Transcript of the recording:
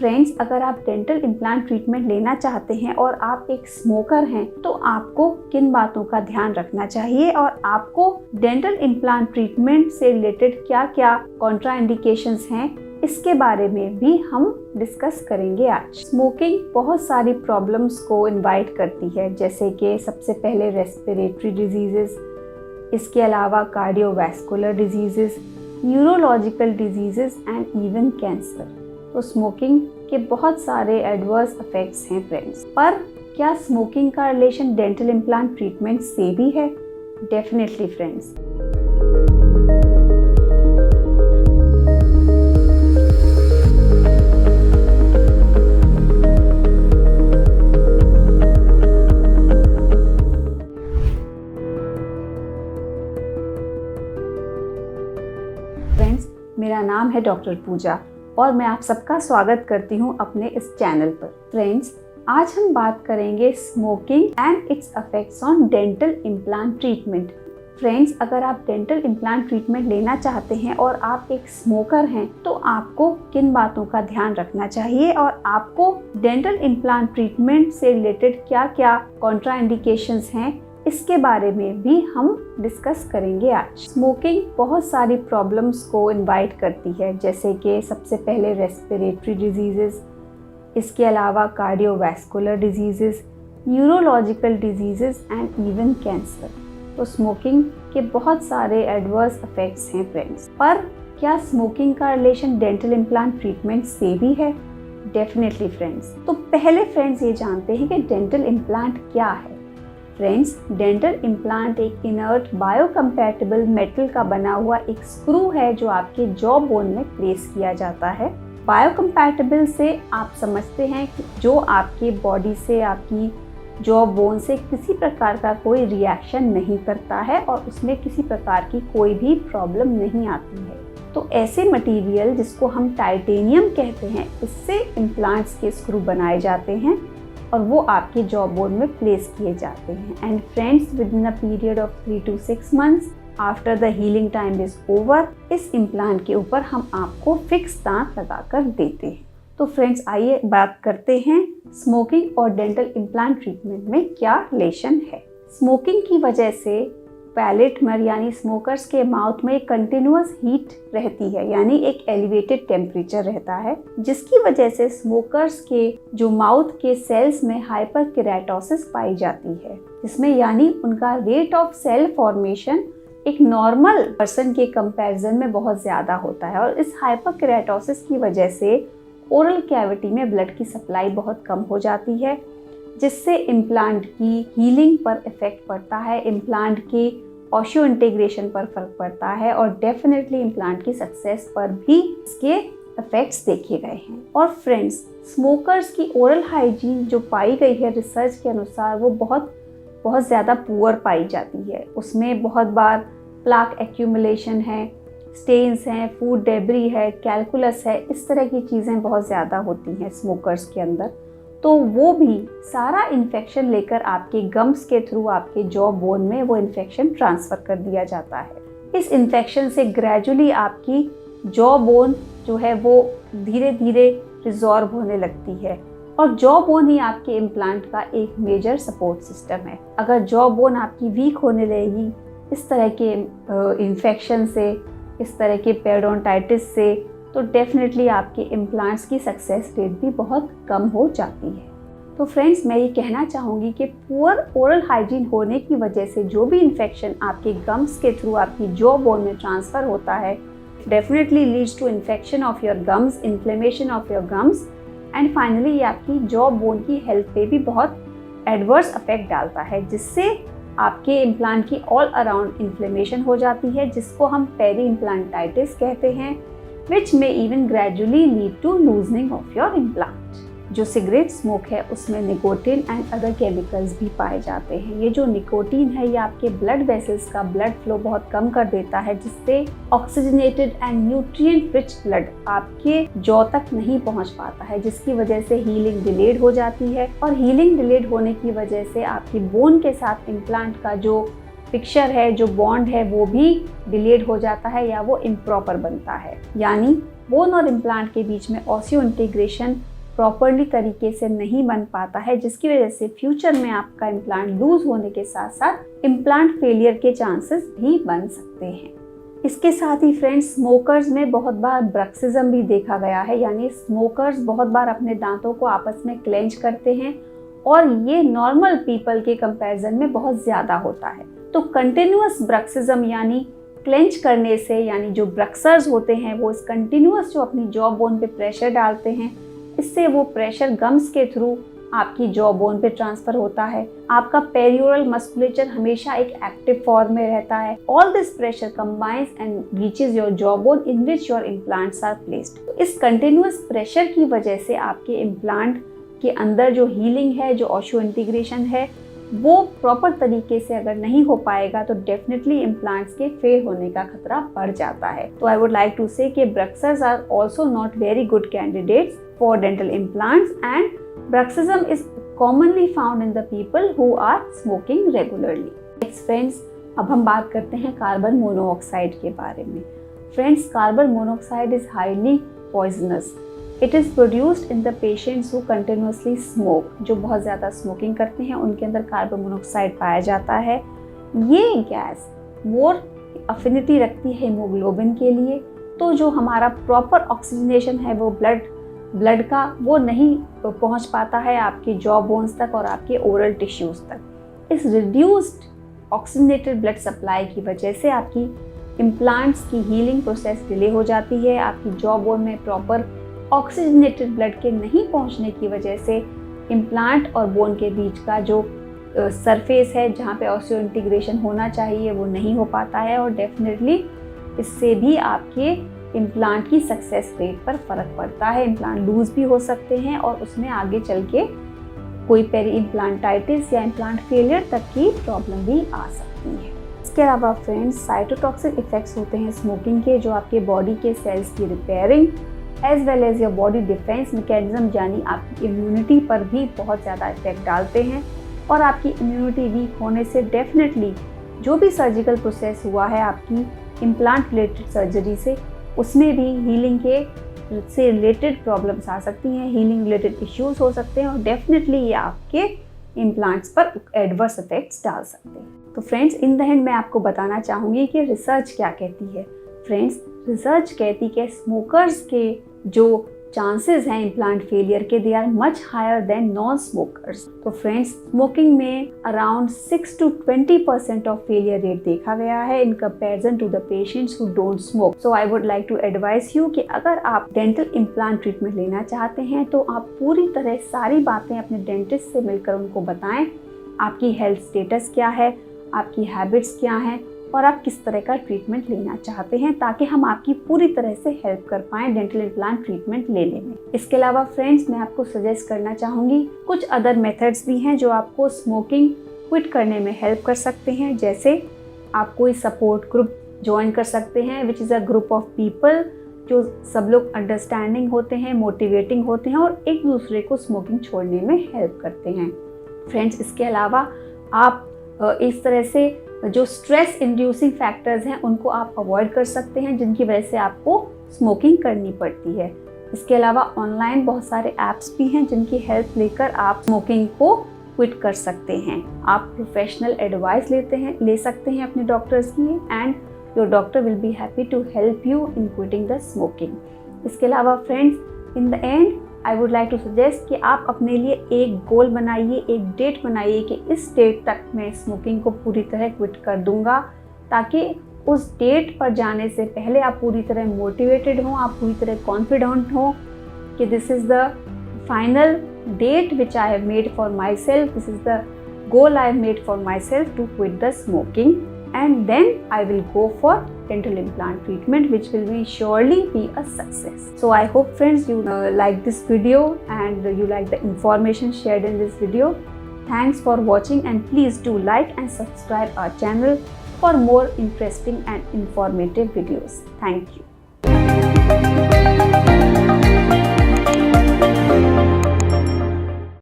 Friends, अगर आप dental implant treatment लेना चाहते हैं और आप एक स्मोकर हैं तो आपको किन बातों का ध्यान रखना चाहिए और आपको डेंटल इम्प्लांट ट्रीटमेंट से रिलेटेड क्या क्या कॉन्ट्राइंडिकेशंस हैं, इसके बारे में भी हम डिस्कस करेंगे आज। स्मोकिंग बहुत सारी प्रॉब्लम्स को इनवाइट करती है, जैसे कि सबसे पहले रेस्पिरेटरी डिजीजेस, इसके अलावा cardiovascular diseases, neurological diseases and even cancer. तो स्मोकिंग के बहुत सारे एडवर्स इफेक्ट्स हैं फ्रेंड्स, पर क्या स्मोकिंग का रिलेशन डेंटल इम्प्लांट ट्रीटमेंट से भी है? Definitely friends. फ्रेंड्स, मेरा नाम है डॉक्टर पूजा और मैं आप सबका स्वागत करती हूं अपने इस चैनल पर। फ्रेंड्स, आज हम बात करेंगे smoking and it's effects on dental implant treatment. Friends, अगर आप डेंटल इम्प्लांट ट्रीटमेंट लेना चाहते हैं और आप एक स्मोकर हैं तो आपको किन बातों का ध्यान रखना चाहिए और आपको डेंटल इम्प्लांट ट्रीटमेंट से रिलेटेड क्या क्या कॉन्ट्राइंडिकेशंस हैं, इसके बारे में भी हम डिस्कस करेंगे आज। स्मोकिंग बहुत सारी प्रॉब्लम्स को इनवाइट करती है, जैसे कि सबसे पहले रेस्पिरेटरी डिजीजेस, इसके अलावा cardiovascular diseases, neurological diseases and even cancer. तो स्मोकिंग के बहुत सारे एडवर्स इफेक्ट्स हैं फ्रेंड्स, पर क्या स्मोकिंग का रिलेशन डेंटल इम्प्लांट ट्रीटमेंट से भी है? Definitely friends. तो पहले फ्रेंड्स ये जानते हैं कि डेंटल इम्प्लांट क्या है। फ्रेंड्स, डेंटल इम्प्लांट एक इनर्ट बायोकम्पैटिबल मेटल का बना हुआ एक स्क्रू है जो आपके जॉ बोन में प्लेस किया जाता है। बायोकम्पैटिबल से आप समझते हैं कि जो आपके बॉडी से, आपकी जॉ बोन से किसी प्रकार का कोई रिएक्शन नहीं करता है और उसमें किसी प्रकार की कोई भी प्रॉब्लम नहीं आती है। तो ऐसे मटेरियल जिसको हम टाइटेनियम कहते हैं, इससे इम्प्लांट्स के स्क्रू बनाए जाते हैं और वो आपके जॉ बोन में प्लेस किए जाते हैं। And friends, with in a period of 3 to 6 months after the healing time is over, इस इम्प्लांट के ऊपर हम आपको फिक्स दांत लगाकर देते हैं। तो फ्रेंड्स, आइए बात करते हैं स्मोकिंग और डेंटल इम्प्लांट ट्रीटमेंट में क्या रिलेशन है। स्मोकिंग की वजह से पैलेट में यानी स्मोकर्स के माउथ में कंटिन्यूअस हीट रहती है, यानी एक एलिवेटेड टेम्परेचर रहता है, जिसकी वजह से स्मोकर्स के जो माउथ के सेल्स में हाइपरकेराटोसिस पाई जाती है, जिसमें यानी उनका रेट ऑफ सेल फॉर्मेशन एक नॉर्मल पर्सन के कंपैरिजन में बहुत ज़्यादा होता है। और इस हाइपरकेराटोसिस की वजह से ओरल कैविटी में ब्लड की सप्लाई बहुत कम हो जाती है, जिससे इम्प्लांट की हीलिंग पर इफेक्ट पड़ता है, इम्प्लांट के ऑशियो इंटीग्रेशन पर फर्क पड़ता है और डेफिनेटली इम्प्लांट की सक्सेस पर भी इसके इफेक्ट्स देखे गए हैं। और फ्रेंड्स, स्मोकर्स की ओरल हाइजीन जो पाई गई है रिसर्च के अनुसार, वो बहुत ज़्यादा पुअर पाई जाती है। उसमें बहुत बार प्लाक एक्यूमुलेशन है, स्टेन्स हैं, फूड डेब्री है, कैलकुलस है, इस तरह की चीज़ें बहुत ज़्यादा होती हैं स्मोकर्स के अंदर। तो वो भी सारा इन्फेक्शन लेकर आपके गम्स के थ्रू आपके जॉ बोन में वो इन्फेक्शन ट्रांसफ़र कर दिया जाता है। इस इन्फेक्शन से ग्रेजुअली आपकी जॉ बोन जो है वो धीरे धीरे रिजॉल्व होने लगती है और जॉ बोन ही आपके इम्प्लांट का एक मेजर सपोर्ट सिस्टम है। अगर जॉ बोन आपकी वीक होने लगेगी इस तरह के इन्फेक्शन से, इस तरह के पेरियोडोंटाइटिस से, तो डेफिनेटली आपके इम्प्लांट्स की सक्सेस रेट भी बहुत कम हो जाती है। तो फ्रेंड्स, मैं ये कहना चाहूँगी कि पुअर ओरल हाइजीन होने की वजह से जो भी इन्फेक्शन आपके गम्स के थ्रू आपकी जॉ बोन में ट्रांसफ़र होता है, definitely leads to infection of your gums, inflammation of your gums and finally ये आपकी जॉ बोन की हेल्थ पे भी बहुत एडवर्स इफेक्ट डालता है, जिससे आपके इम्प्लांट की ऑल अराउंड इन्फ्लेमेशन हो जाती है, जिसको हम पेरी इम्प्लांटाइटिस कहते हैं, which may even gradually lead to loosening of your implant। जो सिगरेट स्मोक है उसमें निकोटीन एंड अदर केमिकल्स भी पाए जाते हैं। ये जो निकोटीन है ये आपके ब्लड वेसल्स का ब्लड फ्लो बहुत कम कर देता है, जिससे oxygenated and nutrient rich blood आपके जॉ तक नहीं पहुंच पाता है, जिसकी वजह से हीलिंग डिलेड हो जाती है और हीलिंग डिलेड होने की वजह से आपकी बोन के साथ इम्प्लांट का जो पिक्चर है, जो बॉन्ड है, वो भी डिलेड हो जाता है या वो इम्प्रॉपर बनता है। यानी बोन और इम्प्लांट के बीच में ऑसियो इंटीग्रेशन प्रॉपरली तरीके से नहीं बन पाता है, जिसकी वजह से फ्यूचर में आपका इम्प्लांट लूज होने के साथ साथ इम्प्लांट फेलियर के चांसेस भी बन सकते हैं। इसके साथ ही फ्रेंड्स, स्मोकर्स में बहुत बार ब्रक्सिज्म भी देखा गया है, यानी स्मोकर्स बहुत बार अपने दांतों को आपस में क्लेंच करते हैं और ये नॉर्मल पीपल के कंपैरिजन में बहुत ज़्यादा होता है। तो कंटिन्यूअस ब्रक्सिज्म यानी क्लेंच करने से, यानी जो ब्रक्सर्स होते हैं वो इस कंटिन्यूअस जो अपनी जॉ बोन पे प्रेशर डालते हैं, इससे वो प्रेशर गम्स के थ्रू आपकी जॉ बोन पे ट्रांसफर होता है। आपका पेरियोरल मस्कुलेचर हमेशा एक एक्टिव फॉर्म में रहता है। All this pressure combines and reaches your jaw bone in which your implants are placed. इस कंटिन्यूअस प्रेशर की वजह से आपके इम्प्लांट के अंदर जो हीलिंग है, जो ऑस्टियो इंटीग्रेशन है, वो प्रॉपर तरीके से अगर नहीं हो पाएगा तो डेफिनेटली इम्प्लांट्स के फेल होने का खतरा बढ़ जाता है। तो आई वुड लाइक टू से कि bruxers are also not very good candidates for dental implants and bruxism is commonly found in the people who are smoking regularly. Next friends, अब हम बात करते हैं कार्बन मोनोऑक्साइड के बारे में। Friends, carbon monoxide is highly poisonous. It is produced in the patients who continuously smoke. जो बहुत ज़्यादा स्मोकिंग करते हैं उनके अंदर कार्बन मोनोऑक्साइड पाया जाता है। ये गैस मोर अफिनिटी रखती है हीमोग्लोबिन के लिए, तो जो हमारा प्रॉपर ऑक्सीजनेशन है वो ब्लड का वो नहीं पहुंच पाता है आपके जॉ बोन्स तक और आपके ओरल टिश्यूज़ तक। इस रिड्यूस्ड ऑक्सीजनेटेड ब्लड सप्लाई की वजह से आपकी इम्प्लांट्स की हीलिंग प्रोसेस डिले हो जाती है। आपकी जॉ बोन में प्रॉपर ऑक्सीजनेटेड ब्लड के नहीं पहुंचने की वजह से इम्प्लांट और बोन के बीच का जो सरफेस है, जहाँ पे ऑस्टियो इंटीग्रेशन होना चाहिए, वो नहीं हो पाता है और डेफिनेटली इससे भी आपके इम्प्लांट की सक्सेस रेट पर फ़र्क पड़ता है। इम्प्लांट लूज भी हो सकते हैं और उसमें आगे चल के कोई पेरी इम्प्लांटाइटिस या इम्प्लांट फेलियर तक की प्रॉब्लम भी आ सकती है। इसके अलावा फ्रेंड्स, साइटोटॉक्सिक इफेक्ट्स होते हैं स्मोकिंग के, जो आपके बॉडी के सेल्स की repairing as well as your body defence mechanism यानी आपकी इम्यूनिटी पर भी बहुत ज़्यादा इफेक्ट डालते हैं। और आपकी इम्यूनिटी वीक होने से डेफिनेटली जो भी सर्जिकल प्रोसेस हुआ है आपकी इम्प्लांट रिलेटेड सर्जरी से, उसमें भी हीलिंग के से रिलेटेड प्रॉब्लम्स आ सकती हैं, हीलिंग रिलेटेड इश्यूज हो सकते हैं और डेफिनेटली ये आपके इम्प्लांट्स पर एडवर्स इफेक्ट्स डाल सकते हैं। तो फ्रेंड्स, इन द एंड मैं आपको बताना चाहूँगी कि रिसर्च क्या कहती है। फ्रेंड्स, रिसर्च कहती है कि स्मोकर्स के जो चांसेस हैं इम्प्लांट फेलियर के, they are much higher than non smokers. तो फ्रेंड्स, स्मोकिंग में around 6 to 20% of failure rate देखा गया है in comparison to the patients who don't smoke. So I would like to advice you कि अगर आप dental implant treatment लेना चाहते हैं तो आप पूरी तरह सारी बातें अपने डेंटिस्ट से मिलकर उनको बताएं। आपकी हेल्थ स्टेटस क्या है, आपकी हैबिट्स क्या हैं और आप किस तरह का ट्रीटमेंट लेना चाहते हैं, ताकि हम आपकी पूरी तरह से हेल्प कर पाएँ डेंटल इम्प्लांट ट्रीटमेंट लेने में। इसके अलावा फ्रेंड्स, मैं आपको सजेस्ट करना चाहूँगी कुछ अदर मेथड्स भी हैं जो आपको स्मोकिंग क्विट करने में हेल्प कर सकते हैं। जैसे आप कोई सपोर्ट ग्रुप ज्वाइन कर सकते हैं, which is a group of people जो सब लोग अंडरस्टैंडिंग होते हैं, मोटिवेटिंग होते हैं और एक दूसरे को स्मोकिंग छोड़ने में हेल्प करते हैं। फ्रेंड्स, इसके अलावा आप इस तरह से जो स्ट्रेस इंड्यूसिंग फैक्टर्स हैं उनको आप अवॉइड कर सकते हैं, जिनकी वजह से आपको स्मोकिंग करनी पड़ती है। इसके अलावा ऑनलाइन बहुत सारे ऐप्स भी हैं जिनकी हेल्प लेकर आप स्मोकिंग को क्विट कर सकते हैं। आप प्रोफेशनल एडवाइस ले सकते हैं अपने डॉक्टर्स की, and your doctor will be happy to help you in quitting the smoking. इसके अलावा friends, in the end I would like to suggest कि आप अपने लिए एक गोल बनाइए, एक डेट बनाइए कि इस डेट तक मैं स्मोकिंग को पूरी तरह क्विट कर दूंगा, ताकि उस डेट पर जाने से पहले आप पूरी तरह मोटिवेटेड हों, आप पूरी तरह कॉन्फिडेंट हों कि this is the final date which I have made for myself. This is the goal I have made for myself to quit the smoking, and then I will go for dental implant treatment, which will be surely be a success. So I hope friends you like this video and you like the information shared in this video. Thanks for watching, and please do like and subscribe our channel for more interesting and informative videos. Thank you.